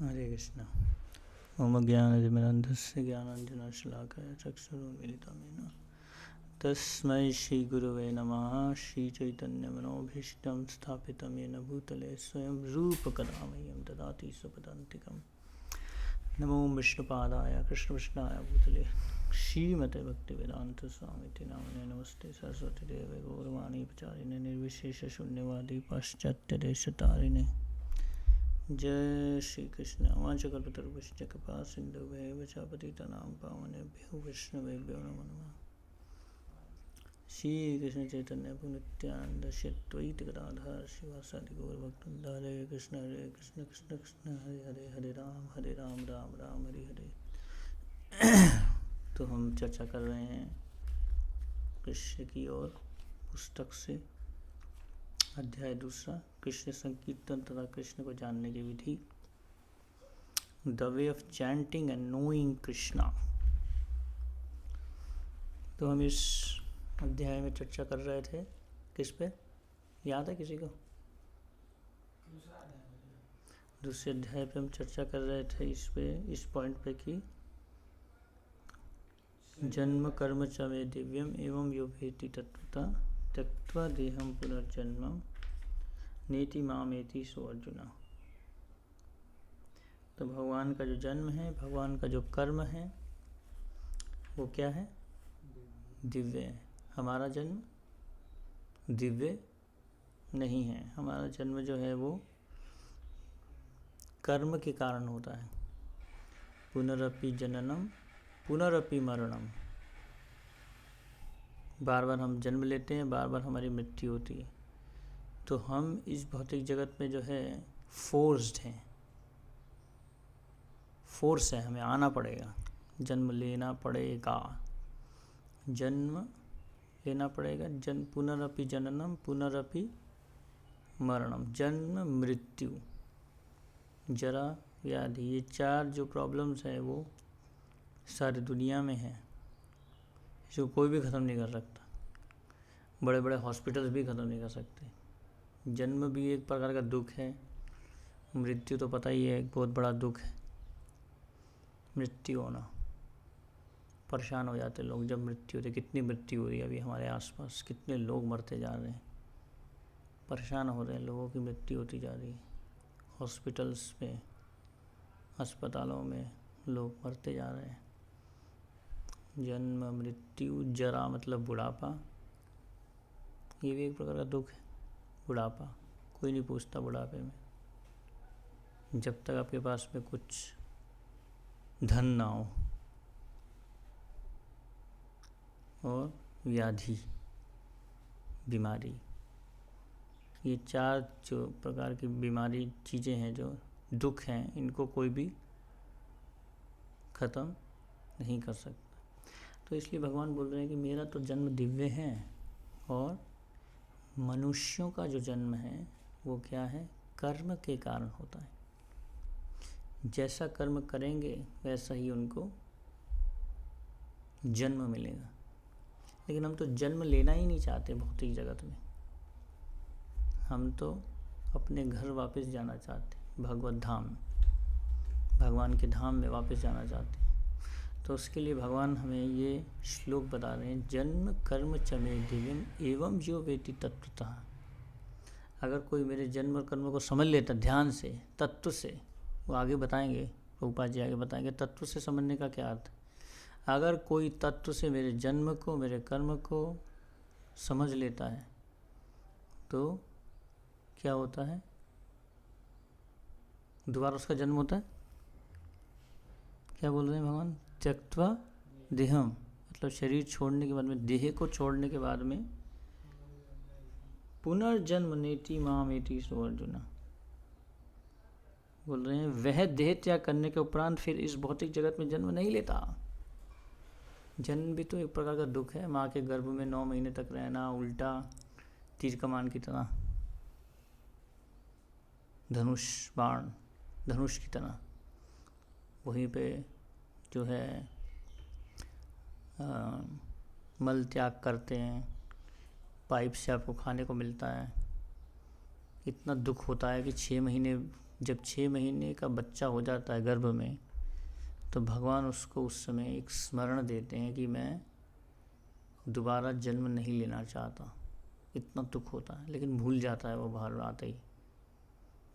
हरे कृष्ण। ओम ज्ञानतिमिरन्धस्य ज्ञानाञ्जनशलाकया चक्षुरुन्मीलितं येन तस्मै श्रीगुरवे नमः। श्रीचैतन्यमनोभीष्टं स्थापितं येन भूतले स्वयं रूपकदा मह्यं ददाति स्वपदान्तिकं। नमो विष्णुपादाय कृष्णकृष्णाय भूतले श्रीमते भक्तिवेदान्तस्वामिति नामिने नमस्ते सरस्वतीदेवे गौरवाणी प्रचारिणे निर्विशेषशून्यवादी पाश्चात्यदेशतारिणे। जय श्री कृष्ण। वाञ्छकल्पतरुभ्यश्च कृपा सिन्धुभ्येव च पतितानां पावनेभ्यो वैष्णवेभ्यो नमो नमः। श्री कृष्ण चैतन्य नित्यानंद श्री अद्वैत गदाधर शिवासादि गौरभक्तवृंद। हरे कृष्ण कृष्ण कृष्ण हरे हरे, हरे राम राम राम हरे हरे। तो हम चर्चा कर रहे हैं कृष्ण की और पुस्तक से अध्याय दूसरा, कृष्ण संकीर्तन तथा कृष्ण को जानने की विधि, the way of chanting and knowing Krishna. तो हम इस अध्याय में चर्चा कर रहे थे किस पे, याद है किसी को? दूसरे अध्याय पे हम चर्चा कर रहे थे इस पे, इस पॉइंट पे कि जन्म कर्म च मे दिव्यम एवं यो भेति तत्वता त्यक्त्वा देहम पुनर्जन्मम नेति मामेति सो अर्जुना। तो भगवान का जो जन्म है, भगवान का जो कर्म है, वो क्या है? दिव्य है। हमारा जन्म दिव्य नहीं है। हमारा जन्म जो है वो कर्म के कारण होता है। पुनरपि जननम पुनरपि मरणम। बार बार हम जन्म लेते हैं, बार बार हमारी मृत्यु होती है। तो हम इस भौतिक जगत में जो है फोर्स्ड हैं, फोर्स है, हमें आना पड़ेगा, जन्म लेना पड़ेगा, जन्म लेना पड़ेगा। पुनरपि जननम पुनरपि मरणम। जन्म मृत्यु जरा व्याधि, ये चार जो प्रॉब्लम्स है वो सारी दुनिया में है। इसको कोई भी ख़त्म नहीं कर सकता। बड़े बड़े हॉस्पिटल्स भी ख़त्म नहीं कर सकते। जन्म भी एक प्रकार का दुख है, मृत्यु तो पता ही है एक बहुत बड़ा दुख है। मृत्यु होना, परेशान हो जाते लोग जब मृत्यु होती। कितनी मृत्यु हो रही है अभी हमारे आसपास, कितने लोग मरते जा रहे हैं, परेशान हो रहे हैं, लोगों की मृत्यु होती जा रही है। हॉस्पिटल्स में, अस्पतालों में लोग मरते जा रहे हैं। जन्म मृत्यु, जरा मतलब बुढ़ापा, ये भी एक प्रकार का दुख है। बुढ़ापा कोई नहीं पूछता बुढ़ापे में, जब तक आपके पास में कुछ धन ना हो। और व्याधि, बीमारी, ये चार जो प्रकार की बीमारी चीज़ें हैं, जो दुख हैं, इनको कोई भी ख़त्म नहीं कर सकता। तो इसलिए भगवान बोल रहे हैं कि मेरा तो जन्म दिव्य है और मनुष्यों का जो जन्म है वो क्या है? कर्म के कारण होता है। जैसा कर्म करेंगे वैसा ही उनको जन्म मिलेगा। लेकिन हम तो जन्म लेना ही नहीं चाहते भौतिक जगत में। हम तो अपने घर वापस जाना चाहते, भगवत धाम, भगवान के धाम में वापस जाना चाहते हैं। तो उसके लिए भगवान हमें ये श्लोक बता रहे हैं, जन्म कर्म च मे दिव्यम एवं जो वेति तत्वतः। अगर कोई मेरे जन्म और कर्म को समझ लेता ध्यान से, तत्व से, वो आगे बताएंगे, प्रभुपाद जी आगे बताएंगे तत्व से समझने का क्या अर्थ है। अगर कोई तत्व से मेरे जन्म को, मेरे कर्म को समझ लेता है तो क्या होता है? दोबारा उसका जन्म होता है। क्या बोल रहे हैं भगवान? त्यक्त्वा देहम, मतलब शरीर छोड़ने के बाद में, देह को छोड़ने के बाद में, पुनर्जन्म नेति मामेति सो अर्जुना। बोल रहे हैं वह देह त्याग करने के उपरांत फिर इस भौतिक जगत में जन्म नहीं लेता। जन्म भी तो एक प्रकार का दुख है। माँ के गर्भ में 9 महीने तक रहना, उल्टा तीर कमान की तरह, धनुष बाण, धनुष की तरह, वहीं पे जो है मल त्याग करते हैं, पाइप से आपको खाने को मिलता है। इतना दुख होता है कि 6 महीने जब 6 महीने का बच्चा हो जाता है गर्भ में, तो भगवान उसको उस समय एक स्मरण देते हैं कि मैं दोबारा जन्म नहीं लेना चाहता। इतना दुख होता है, लेकिन भूल जाता है वो बाहर आते ही।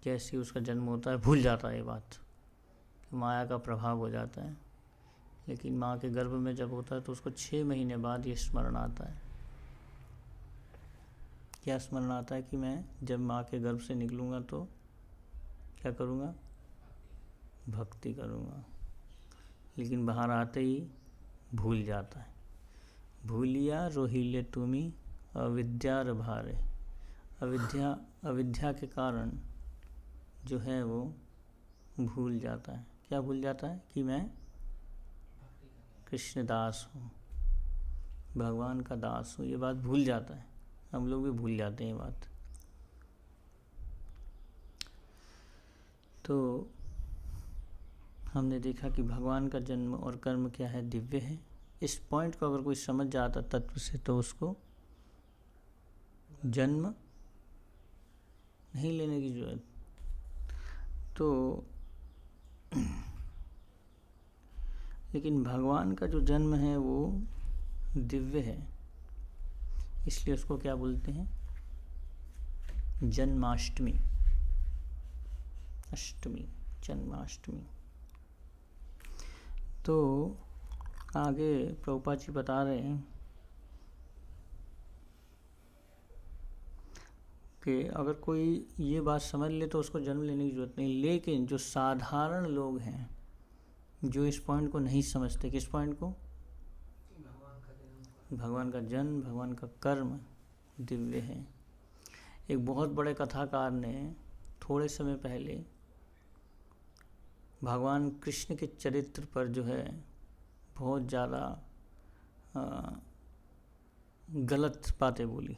जैसे ही उसका जन्म होता है भूल जाता है ये बात, माया का प्रभाव हो जाता है। लेकिन माँ के गर्भ में जब होता है तो उसको 6 महीने बाद ये स्मरण आता है। क्या स्मरण आता है कि मैं जब माँ के गर्भ से निकलूँगा तो क्या करूँगा? भक्ति करूँगा। लेकिन बाहर आते ही भूल जाता है। भूलिया रोहिले तुमी अविद्यार भारे। अविद्या के कारण जो है वो भूल जाता है। क्या भूल जाता है? कि मैं कृष्ण दास हूँ, भगवान का दास हूँ। ये बात भूल जाता है। हम लोग भी भूल जाते हैं ये बात। तो हमने देखा कि भगवान का जन्म और कर्म क्या है? दिव्य है। इस पॉइंट को अगर कोई समझ जाता तत्व से तो उसको जन्म नहीं लेने की जरूरत। तो लेकिन भगवान का जो जन्म है वो दिव्य है, इसलिए उसको क्या बोलते हैं? जन्माष्टमी। जन्माष्टमी। तो आगे प्रभुपाद जी बता रहे हैं कि अगर कोई ये बात समझ ले तो उसको जन्म लेने की जरूरत नहीं। लेकिन जो साधारण लोग हैं जो इस पॉइंट को नहीं समझते, किस पॉइंट को? भगवान का जन्म, भगवान का कर्म दिव्य है। एक बहुत बड़े कथाकार ने थोड़े समय पहले भगवान कृष्ण के चरित्र पर जो है बहुत ज़्यादा गलत बातें बोले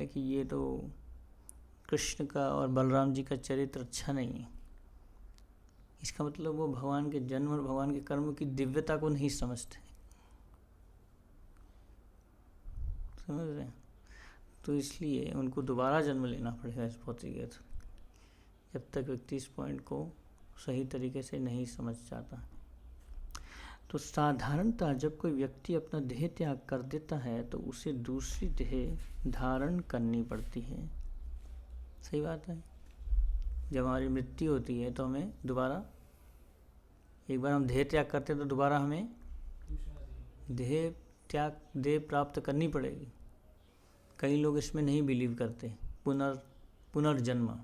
कि ये तो कृष्ण का और बलराम जी का चरित्र अच्छा नहीं है। इसका मतलब वो भगवान के जन्म और भगवान के कर्म की दिव्यता को नहीं समझते। समझ रहे हैं? तो इसलिए उनको दोबारा जन्म लेना पड़ेगा इस भौतिक, जब तक व्यक्ति इस पॉइंट को सही तरीके से नहीं समझ जाता। तो साधारणतः जब कोई व्यक्ति अपना देह त्याग कर देता है तो उसे दूसरी देह धारण करनी पड़ती है। सही बात है। जब हमारी मृत्यु होती है तो हमें दोबारा, एक बार हम देह त्याग करते हैं तो दोबारा हमें देह प्राप्त करनी पड़ेगी। कई लोग इसमें नहीं बिलीव करते पुनर्जन्म,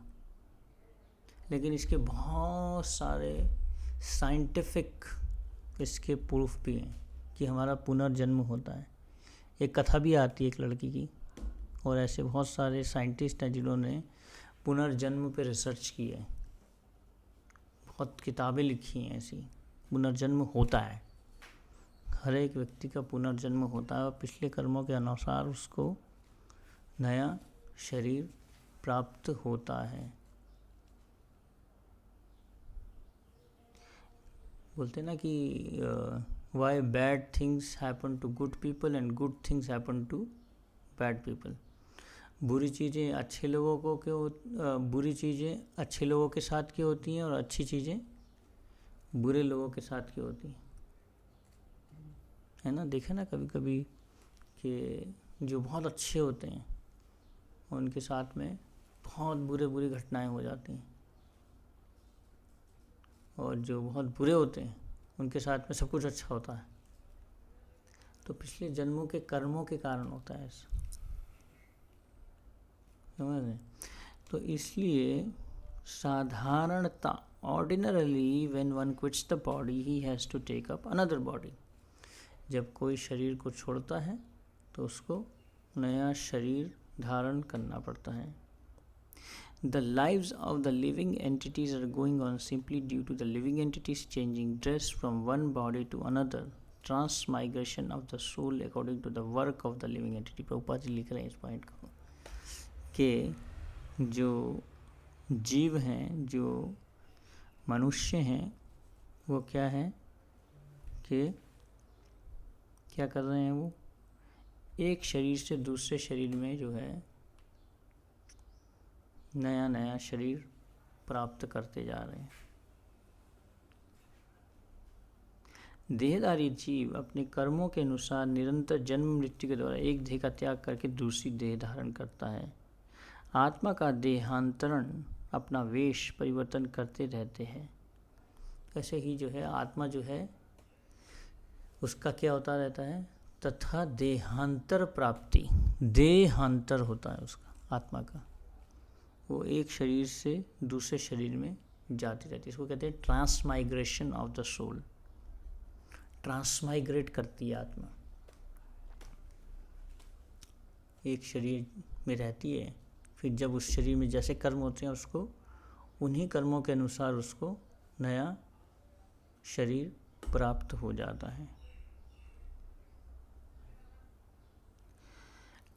लेकिन इसके बहुत सारे साइंटिफिक इसके प्रूफ भी हैं कि हमारा पुनर्जन्म होता है। एक कथा भी आती है एक लड़की की, और ऐसे बहुत सारे साइंटिस्ट हैं जिन्होंने पुनर्जन्म पे रिसर्च की है, बहुत किताबें लिखी हैं ऐसी। पुनर्जन्म होता है, हर एक व्यक्ति का पुनर्जन्म होता है और पिछले कर्मों के अनुसार उसको नया शरीर प्राप्त होता है। बोलते ना कि why bad things happen to good people and good things happen to bad people. बुरी चीज़ें अच्छे लोगों को क्यों, बुरी चीज़ें अच्छे लोगों के साथ क्यों होती हैं और अच्छी चीज़ें बुरे लोगों के साथ क्यों होती हैं? है ना, देखे ना कभी कभी कि जो बहुत अच्छे होते हैं उनके साथ में बहुत बुरी घटनाएं हो जाती हैं, और जो बहुत बुरे होते हैं उनके साथ में सब कुछ अच्छा होता है। तो पिछले जन्मों के कर्मों के कारण होता है ऐसा, समझ रहे? तो इसलिए साधारणता, ordinarily when one quits the body he has to take up another body. जब कोई शरीर को छोड़ता है तो उसको नया शरीर धारण करना पड़ता है। The lives of the living entities are going on simply due to the living entities changing dress from one body to another, transmigration of the soul according to the work of the living entity। Prabhupada ji लिख रहे हैं इस point को कि जो जीव हैं, जो मनुष्य हैं, वो क्या है कि क्या कर रहे हैं? वो एक शरीर से दूसरे शरीर में जो है नया नया शरीर प्राप्त करते जा रहे हैं। देहधारी जीव अपने कर्मों के अनुसार निरंतर जन्म मृत्यु के द्वारा एक देह का त्याग करके दूसरी देह धारण करता है। आत्मा का देहांतरण अपना वेश परिवर्तन करते रहते हैं। ऐसे ही जो है आत्मा जो है उसका क्या होता रहता है, तथा देहांतर प्राप्ति, देहांतर होता है उसका आत्मा का, वो एक शरीर से दूसरे शरीर में जाती रहती है। इसको कहते हैं ट्रांसमाइग्रेशन ऑफ द सोल। ट्रांसमाइग्रेट करती है आत्मा, एक शरीर में रहती है, फिर जब उस शरीर में जैसे कर्म होते हैं उसको उन्हीं कर्मों के अनुसार उसको नया शरीर प्राप्त हो जाता है।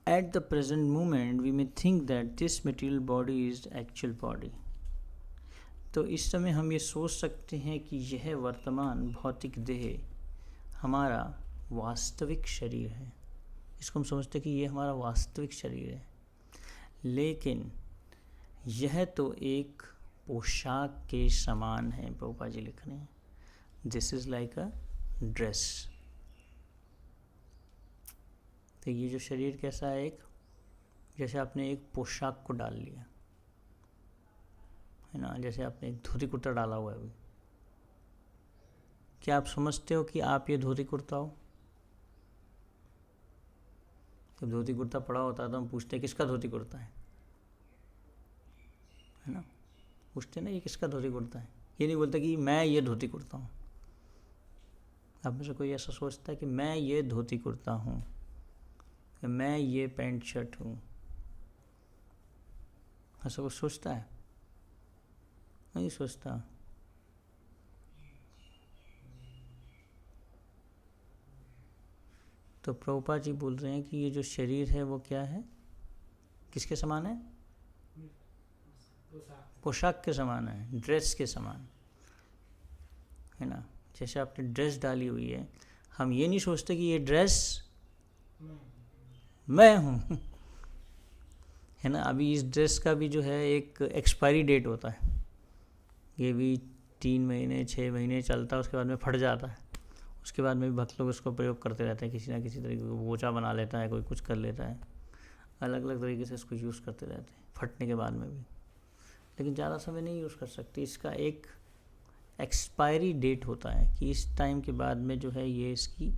At the present moment we may think that this material body is actual body। तो इस समय हम ये सोच सकते हैं कि यह वर्तमान भौतिक देह हमारा वास्तविक शरीर है। इसको हम समझते हैं कि ये हमारा वास्तविक शरीर है, लेकिन यह तो एक पोशाक के समान है। प्रभुपाद जी लिख रहे हैं this is like a dress. तो ये जो शरीर कैसा है, एक जैसे आपने एक पोशाक को डाल लिया है ना, जैसे आपने एक धोती कुर्ता डाला हुआ है अभी। क्या आप समझते हो कि आप ये धोती कुर्ता हो? जब धोती कुर्ता पड़ा होता है तो हम पूछते हैं किसका धोती कुर्ता है ना, पूछते हैं ना ये किसका धोती कुर्ता है। ये नहीं बोलता कि मैं ये धोती कुर्ता हूँ। आप में से कोई ऐसा सोचता है कि मैं ये धोती कुर्ता हूँ, मैं ये पैंट शर्ट हूँ? ऐसा कुछ सोचता है? नहीं सोचता। तो प्रभुपाद जी बोल रहे हैं कि ये जो शरीर है वो क्या है, किसके समान है? पोशाक के समान है, ड्रेस के समान है ना। जैसे आपने ड्रेस डाली हुई है, हम ये नहीं सोचते कि ये ड्रेस मैं हूँ है ना। अभी इस ड्रेस का भी जो है एक एक्सपायरी डेट होता है, ये भी 3 महीने 6 महीने चलता है, उसके बाद में फट जाता है। उसके बाद में भी भक्त लोग उसको प्रयोग करते रहते हैं, किसी ना किसी तरीके को बोचा बना लेता है, कोई कुछ कर लेता है, अलग अलग तरीके से इसको यूज़ करते रहते हैं फटने के बाद में भी, लेकिन ज़्यादा समय नहीं यूज़ कर सकती। इसका एक एक्सपायरी डेट होता है कि इस टाइम के बाद में जो है ये इसकी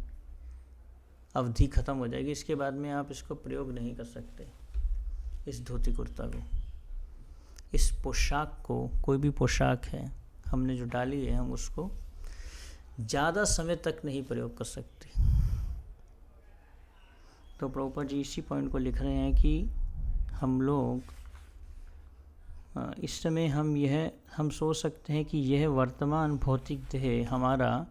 अवधि ख़त्म हो जाएगी, इसके बाद में आप इसको प्रयोग नहीं कर सकते। इस धोती कुर्ता को, इस पोशाक को, कोई भी पोशाक है हमने जो डाली है, हम उसको ज़्यादा समय तक नहीं प्रयोग कर सकते। तो प्रभुपाद जी इसी पॉइंट को लिख रहे हैं कि हम लोग इस समय हम सोच सकते हैं कि यह वर्तमान भौतिक देह हमारा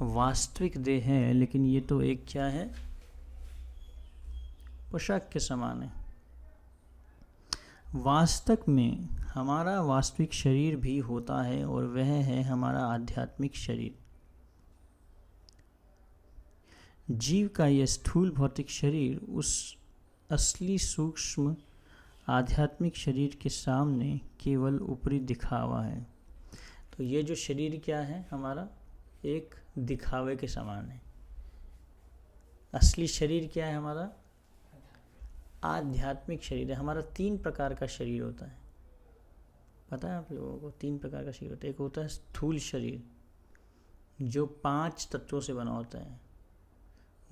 वास्तविक देह है, लेकिन ये तो एक क्या है, पोशाक के समान है। वास्तव में हमारा वास्तविक शरीर भी होता है और वह है हमारा आध्यात्मिक शरीर। जीव का यह स्थूल भौतिक शरीर उस असली सूक्ष्म आध्यात्मिक शरीर के सामने केवल ऊपरी दिखावा है। तो ये जो शरीर क्या है हमारा, एक दिखावे के समान है। असली शरीर क्या है हमारा, आध्यात्मिक शरीर है। हमारा 3 प्रकार का शरीर होता है, पता है आप लोगों को? 3 प्रकार का शरीर होता है। एक होता है स्थूल शरीर जो 5 तत्वों से बना होता है,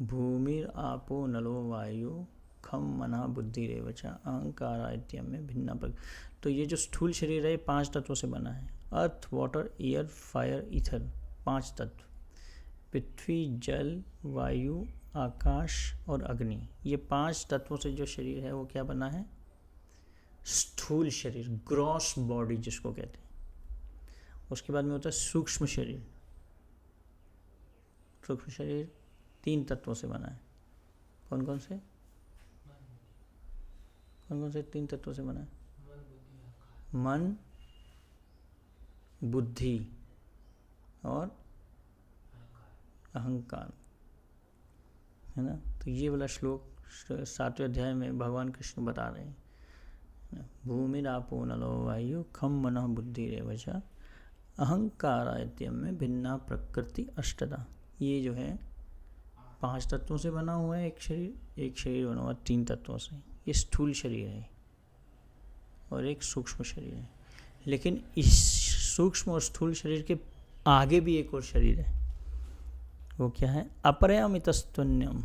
भूमिर आपो नलो वायु खम मना बुद्धि रेवचा अहंकार इत्यम में भिन्ना पर। तो ये जो स्थूल शरीर है 5 तत्वों से बना है, earth water air fire ether, 5 तत्व, पृथ्वी जल वायु आकाश और अग्नि, ये 5 तत्वों से जो शरीर है वो क्या बना है, स्थूल शरीर, ग्रॉस बॉडी जिसको कहते हैं। उसके बाद में होता है सूक्ष्म शरीर। सूक्ष्म शरीर 3 तत्वों से बना है। कौन कौन से 3 तत्वों से बना है? मन, बुद्धि और अहंकार, है ना। तो ये वाला श्लोक 7वें अध्याय में भगवान कृष्ण बता रहे हैं भूमिरापो नलो वायु खम मनः बुद्धिरेव च अहंकारायत्यम में भिन्ना प्रकृति अष्टदा। ये जो है 5 तत्वों से बना हुआ है एक शरीर बना हुआ 3 तत्वों से। ये स्थूल शरीर है और एक सूक्ष्म शरीर है। लेकिन इस सूक्ष्म और स्थूल शरीर के आगे भी एक और शरीर है। वो क्या है? अपरयामितस्त्वन्यम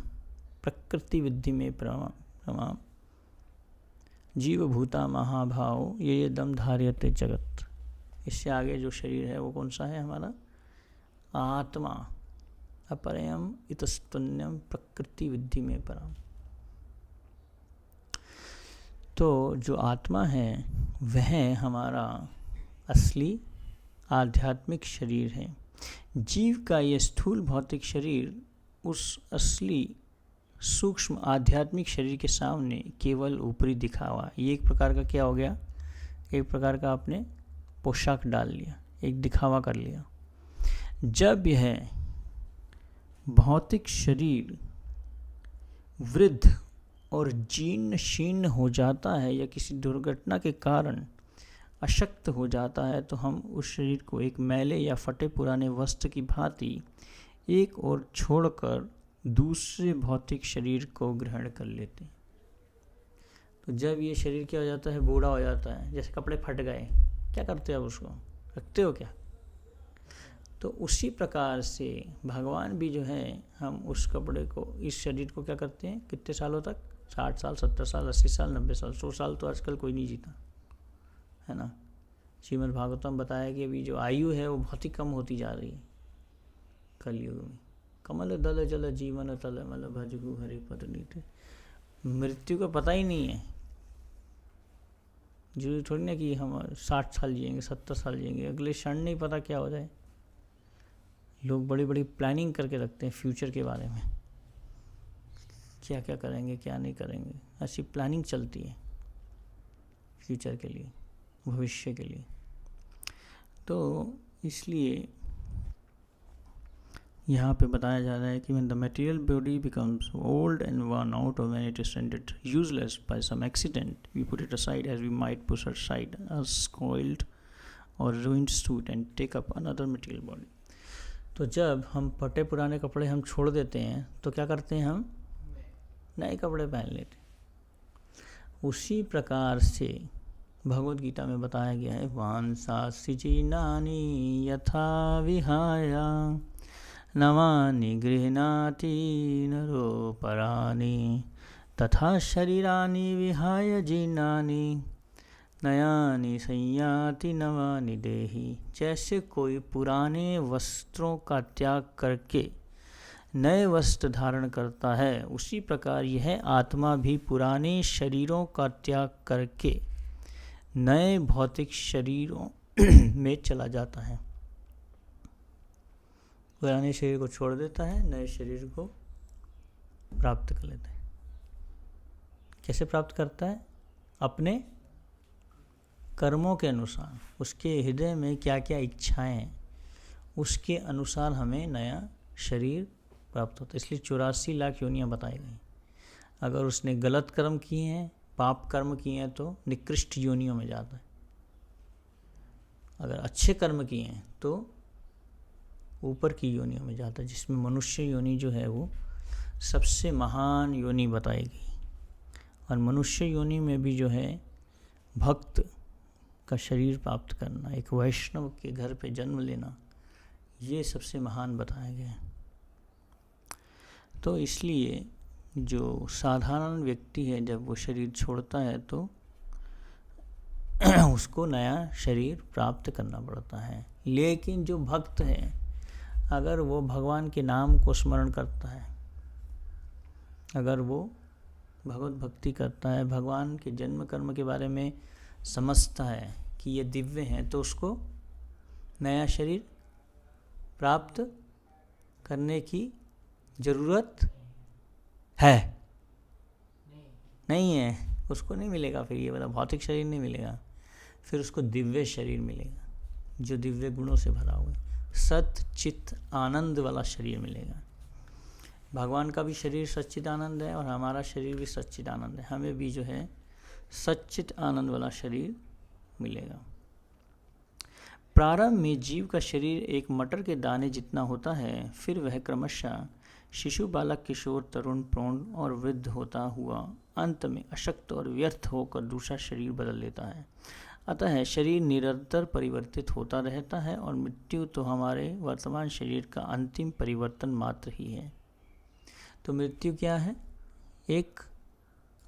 प्रकृति विद्धि में प्रमाम जीवभूता महाभाव ये दम धार्यते जगत। इससे आगे जो शरीर है वो कौन सा है? हमारा आत्मा। अपरयम इतस्तुन्यम प्रकृति विद्धि में परम। तो जो आत्मा है वह हमारा असली आध्यात्मिक शरीर है। जीव का ये स्थूल भौतिक शरीर उस असली सूक्ष्म आध्यात्मिक शरीर के सामने केवल ऊपरी दिखावा। ये एक प्रकार का क्या हो गया? एक प्रकार का आपने पोशाक डाल लिया, एक दिखावा कर लिया। जब यह भौतिक शरीर वृद्ध और जीर्ण शीर्ण हो जाता है या किसी दुर्घटना के कारण अशक्त हो जाता है तो हम उस शरीर को एक मैले या फटे पुराने वस्त्र की भांति एक और छोड़कर दूसरे भौतिक शरीर को ग्रहण कर लेते हैं। तो जब ये शरीर क्या हो जाता है? बूढ़ा हो जाता है। जैसे कपड़े फट गए, क्या करते हो? उसको रखते हो क्या? तो उसी प्रकार से भगवान भी जो है, हम उस कपड़े को, इस शरीर को क्या करते हैं? कितने सालों तक? 60 साल, 70 साल, 80 साल, 90 साल, 100 साल तो आजकल कोई नहीं जीता है ना। श्रीमद् भागवतम बताया कि अभी जो आयु है वो बहुत ही कम होती जा रही है कलयुग में। कमल दल जल जीवन तल मल भजगु हरि पद नीति। मृत्यु का पता ही नहीं है। जरूरी थोड़ी ना कि हम 60 साल जिएंगे, 70 साल जिएंगे, अगले क्षण नहीं पता क्या हो जाए। लोग बड़ी बड़ी प्लानिंग करके रखते हैं फ्यूचर के बारे में, क्या क्या करेंगे क्या नहीं करेंगे। ऐसी प्लानिंग चलती है फ्यूचर के लिए, भविष्य के लिए। तो इसलिए यहाँ पे बताया जा रहा है कि when the material body becomes old and worn out or when it is rendered useless by some accident, we put it aside as we might push aside a spoiled or ruined suit and take up another material body. तो जब हम फटे पुराने कपड़े हम छोड़ देते हैं तो क्या करते हैं? हम नए कपड़े पहन लेते हैं। उसी प्रकार से भगवद गीता में बताया गया है, वांसासि जीर्णानि यथा विहाया नवानि गृह्णाति नरोपराणि तथा शरीराणि विहाय जीर्णानि नयानि संयाति नवानि देहि। जैसे कोई पुराने वस्त्रों का त्याग करके नए वस्त्र धारण करता है, उसी प्रकार यह आत्मा भी पुराने शरीरों का त्याग करके नए भौतिक शरीरों में चला जाता है। पुराने शरीर को छोड़ देता है, नए शरीर को प्राप्त कर लेता है। कैसे प्राप्त करता है? अपने कर्मों के अनुसार, उसके हृदय में क्या क्या इच्छाएं हैं उसके अनुसार हमें नया शरीर प्राप्त होता है। इसलिए 84 लाख योनियाँ बताई गई। अगर उसने गलत कर्म किए हैं, पाप कर्म किए हैं तो निकृष्ट योनियों में जाता है। अगर अच्छे कर्म किए हैं तो ऊपर की योनियों में जाता है, जिसमें मनुष्य योनि जो है वो सबसे महान योनि बताई गई। और मनुष्य योनि में भी जो है भक्त का शरीर प्राप्त करना, एक वैष्णव के घर पे जन्म लेना, ये सबसे महान बताया गया है। तो इसलिए जो साधारण व्यक्ति है जब वो शरीर छोड़ता है तो उसको नया शरीर प्राप्त करना पड़ता है। लेकिन जो भक्त है, अगर वो भगवान के नाम को स्मरण करता है, अगर वो भगवत भक्ति करता है, भगवान के जन्म कर्म के बारे में समझता है कि ये दिव्य हैं, तो उसको नया शरीर प्राप्त करने की ज़रूरत है नहीं है। उसको नहीं मिलेगा फिर, ये वाला भौतिक शरीर नहीं मिलेगा, फिर उसको दिव्य शरीर मिलेगा जो दिव्य गुणों से भरा हुआ है। सत चित आनंद वाला शरीर मिलेगा। भगवान का भी शरीर सच्चिदानंद है और हमारा शरीर भी सच्चिदानंद है। हमें भी जो है सच्चित आनंद वाला शरीर मिलेगा। प्रारंभ में जीव का शरीर एक मटर के दाने जितना होता है, फिर वह क्रमशः शिशु, बालक, किशोर, तरुण, प्रौढ़ और वृद्ध होता हुआ अंत में अशक्त और व्यर्थ होकर दूसरा शरीर बदल लेता है। अतः शरीर निरंतर परिवर्तित होता रहता है और मृत्यु तो हमारे वर्तमान शरीर का अंतिम परिवर्तन मात्र ही है। तो मृत्यु क्या है? एक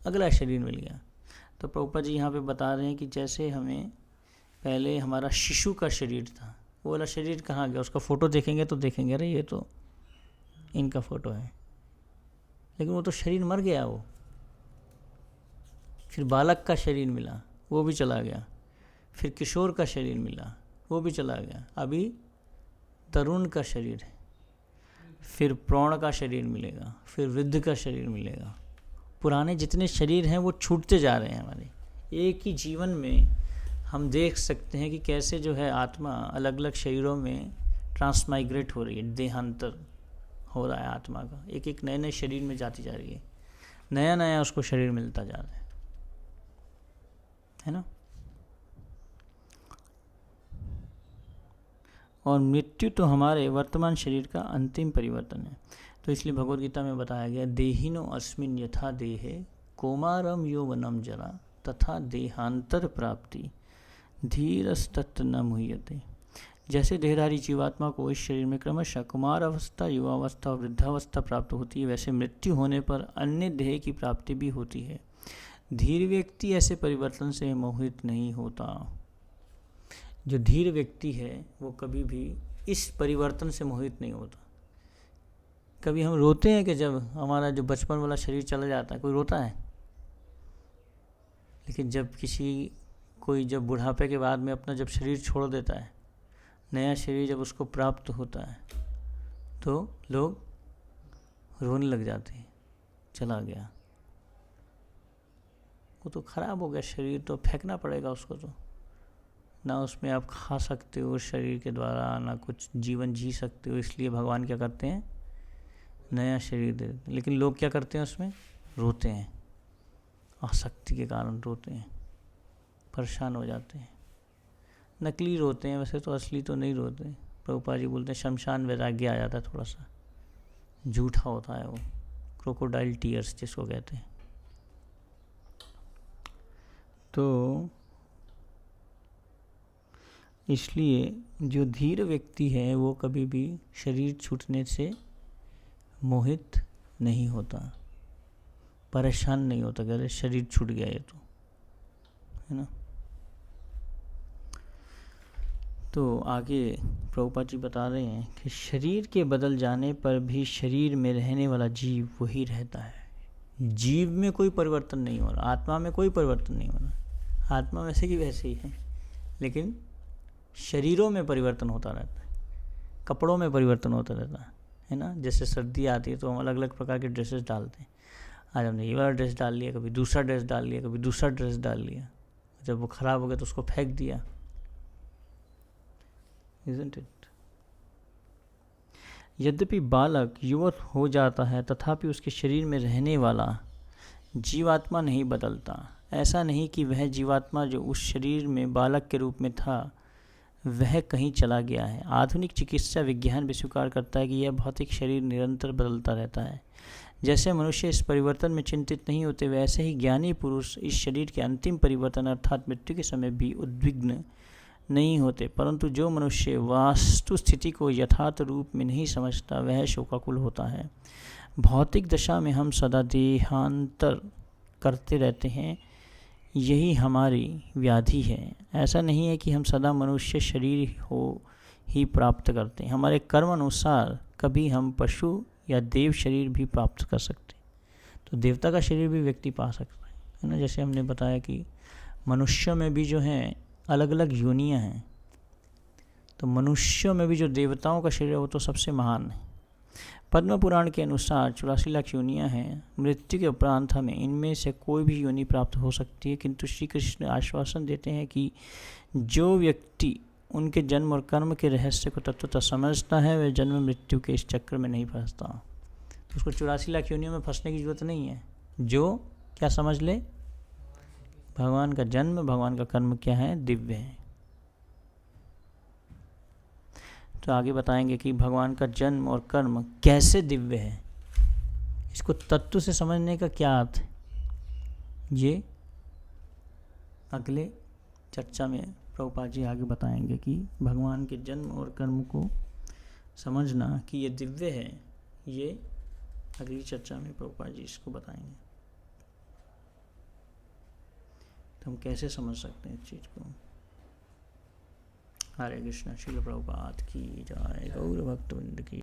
अगला शरीर मिल गया। तो प्रभुपाद जी यहाँ पे बता रहे हैं कि जैसे हमें पहले हमारा शिशु का शरीर था, वो वाला शरीर कहाँ गया? उसका फ़ोटो देखेंगे तो देखेंगे अरे ये तो इनका फ़ोटो है, लेकिन वो तो शरीर मर गया। वो फिर बालक का शरीर मिला, वो भी चला गया। फिर किशोर का शरीर मिला, वो भी चला गया। अभी तरुण का शरीर है, फिर प्रौढ़ का शरीर मिलेगा, फिर वृद्ध का शरीर मिलेगा। पुराने जितने शरीर हैं वो छूटते जा रहे हैं हमारे। एक ही जीवन में हम देख सकते हैं कि कैसे जो है आत्मा अलग अलग शरीरों में ट्रांसमाइग्रेट हो रही है, देहांतर हो रहा है आत्मा का। एक एक नए नए शरीर में जाती जा रही है, नया नया उसको शरीर मिलता जा रहा है ना। और मृत्यु तो हमारे वर्तमान शरीर का अंतिम परिवर्तन है। तो इसलिए भगवद गीता में बताया गया, देहिनो अस्मिन् यथा देहे कौमारम यौवनम जरा तथा देहांतर प्राप्ति धीरस्तत्र न मुह्यते। जैसे देहधारी जीवात्मा को इस शरीर में क्रमशः कुमार अवस्था, युवावस्था और वृद्धावस्था प्राप्त होती है, वैसे मृत्यु होने पर अन्य देह की प्राप्ति भी होती है। धीर व्यक्ति ऐसे परिवर्तन से मोहित नहीं होता। जो धीर व्यक्ति है वो कभी भी इस परिवर्तन से मोहित नहीं होता। कभी हम रोते हैं कि जब हमारा जो बचपन वाला शरीर चला जाता है, कोई रोता है? लेकिन जब कोई जब बुढ़ापे के बाद में अपना जब शरीर छोड़ देता है, नया शरीर जब उसको प्राप्त होता है, तो लोग रोने लग जाते हैं, चला गया, वो तो खराब हो गया शरीर, तो फेंकना पड़ेगा उसको। तो ना उसमें आप खा सकते हो उस शरीर के द्वारा, ना कुछ जीवन जी सकते हो। इसलिए भगवान क्या करते हैं? नया शरीर दे देते हैं। लेकिन लोग क्या करते हैं? उसमें रोते हैं, आसक्ति के कारण रोते हैं, परेशान हो जाते हैं। नकली रोते हैं, वैसे तो असली तो नहीं रोते। प्रभुपाद जी बोलते हैं शमशान वैराग्य आ जाता है, थोड़ा सा झूठा होता है वो, क्रोकोडाइल टीयर्स जिसको कहते हैं। तो इसलिए जो धीर व्यक्ति है वो कभी भी शरीर छूटने से मोहित नहीं होता, परेशान नहीं होता कि अरे शरीर छूट गया ये तो, है ना। तो आगे प्रभुपाद जी बता रहे हैं कि शरीर के बदल जाने पर भी शरीर में रहने वाला जीव वही रहता है। जीव में कोई परिवर्तन नहीं हो रहा, आत्मा में कोई परिवर्तन नहीं हो रहा। आत्मा वैसे की वैसे ही है, लेकिन शरीरों में परिवर्तन होता रहता है, कपड़ों में परिवर्तन होता रहता है ना। जैसे सर्दी आती है तो हम अलग अलग प्रकार के ड्रेसेस डालते हैं। आज हमने ये वाला ड्रेस डाल लिया, कभी दूसरा ड्रेस डाल लिया, कभी दूसरा ड्रेस डाल लिया। जब वो ख़राब हो गया तो उसको फेंक दिया, isn't it? यद्यपि बालक युवक हो जाता है, तथापि उसके शरीर में रहने वाला जीवात्मा नहीं बदलता। ऐसा नहीं कि वह जीवात्मा जो उस शरीर में बालक के रूप में था वह कहीं चला गया है। आधुनिक चिकित्सा विज्ञान भी स्वीकार करता है कि यह भौतिक शरीर निरंतर बदलता रहता है। जैसे मनुष्य इस परिवर्तन में चिंतित नहीं होते, वैसे ही ज्ञानी पुरुष इस शरीर के अंतिम परिवर्तन अर्थात मृत्यु के समय भी उद्विग्न नहीं होते। परंतु जो मनुष्य वास्तु स्थिति को यथार्थ रूप में नहीं समझता वह शोकाकुल होता है। भौतिक दशा में हम सदा देहांतर करते रहते हैं, यही हमारी व्याधि है। ऐसा नहीं है कि हम सदा मनुष्य शरीर ही प्राप्त करते हैं। हमारे कर्म अनुसार कभी हम पशु या देव शरीर भी प्राप्त कर सकते हैं। तो देवता का शरीर भी व्यक्ति पा सकता है ना। जैसे हमने बताया कि मनुष्य में भी जो है अलग अलग योनियाँ हैं, तो मनुष्यों में भी जो देवताओं का शरीर है वो तो सबसे महान है। पद्म पुराण के अनुसार 84 लाख योनियाँ हैं। मृत्यु के उपरांत हमें इनमें से कोई भी योनि प्राप्त हो सकती है, किंतु श्री कृष्ण आश्वासन देते हैं कि जो व्यक्ति उनके जन्म और कर्म के रहस्य को तत्वतः समझता है वह जन्म मृत्यु के इस चक्र में नहीं फंसता। तो उसको 84 लाख योनियों में फंसने की जरूरत नहीं है। जो क्या समझ ले? भगवान का जन्म, भगवान का कर्म क्या है? दिव्य है। तो आगे बताएंगे कि भगवान का जन्म और कर्म कैसे दिव्य है, इसको तत्व से समझने का क्या अर्थ है, ये अगले चर्चा में प्रभुपाद जी आगे बताएंगे कि भगवान के जन्म और कर्म को समझना कि ये दिव्य है, ये अगली चर्चा में प्रभुपाद जी इसको बताएंगे। तो हम कैसे समझ सकते हैं इस चीज़ को। हरे कृष्ण। श्रील प्रभुपाद की जय। गौर भक्तवृंद की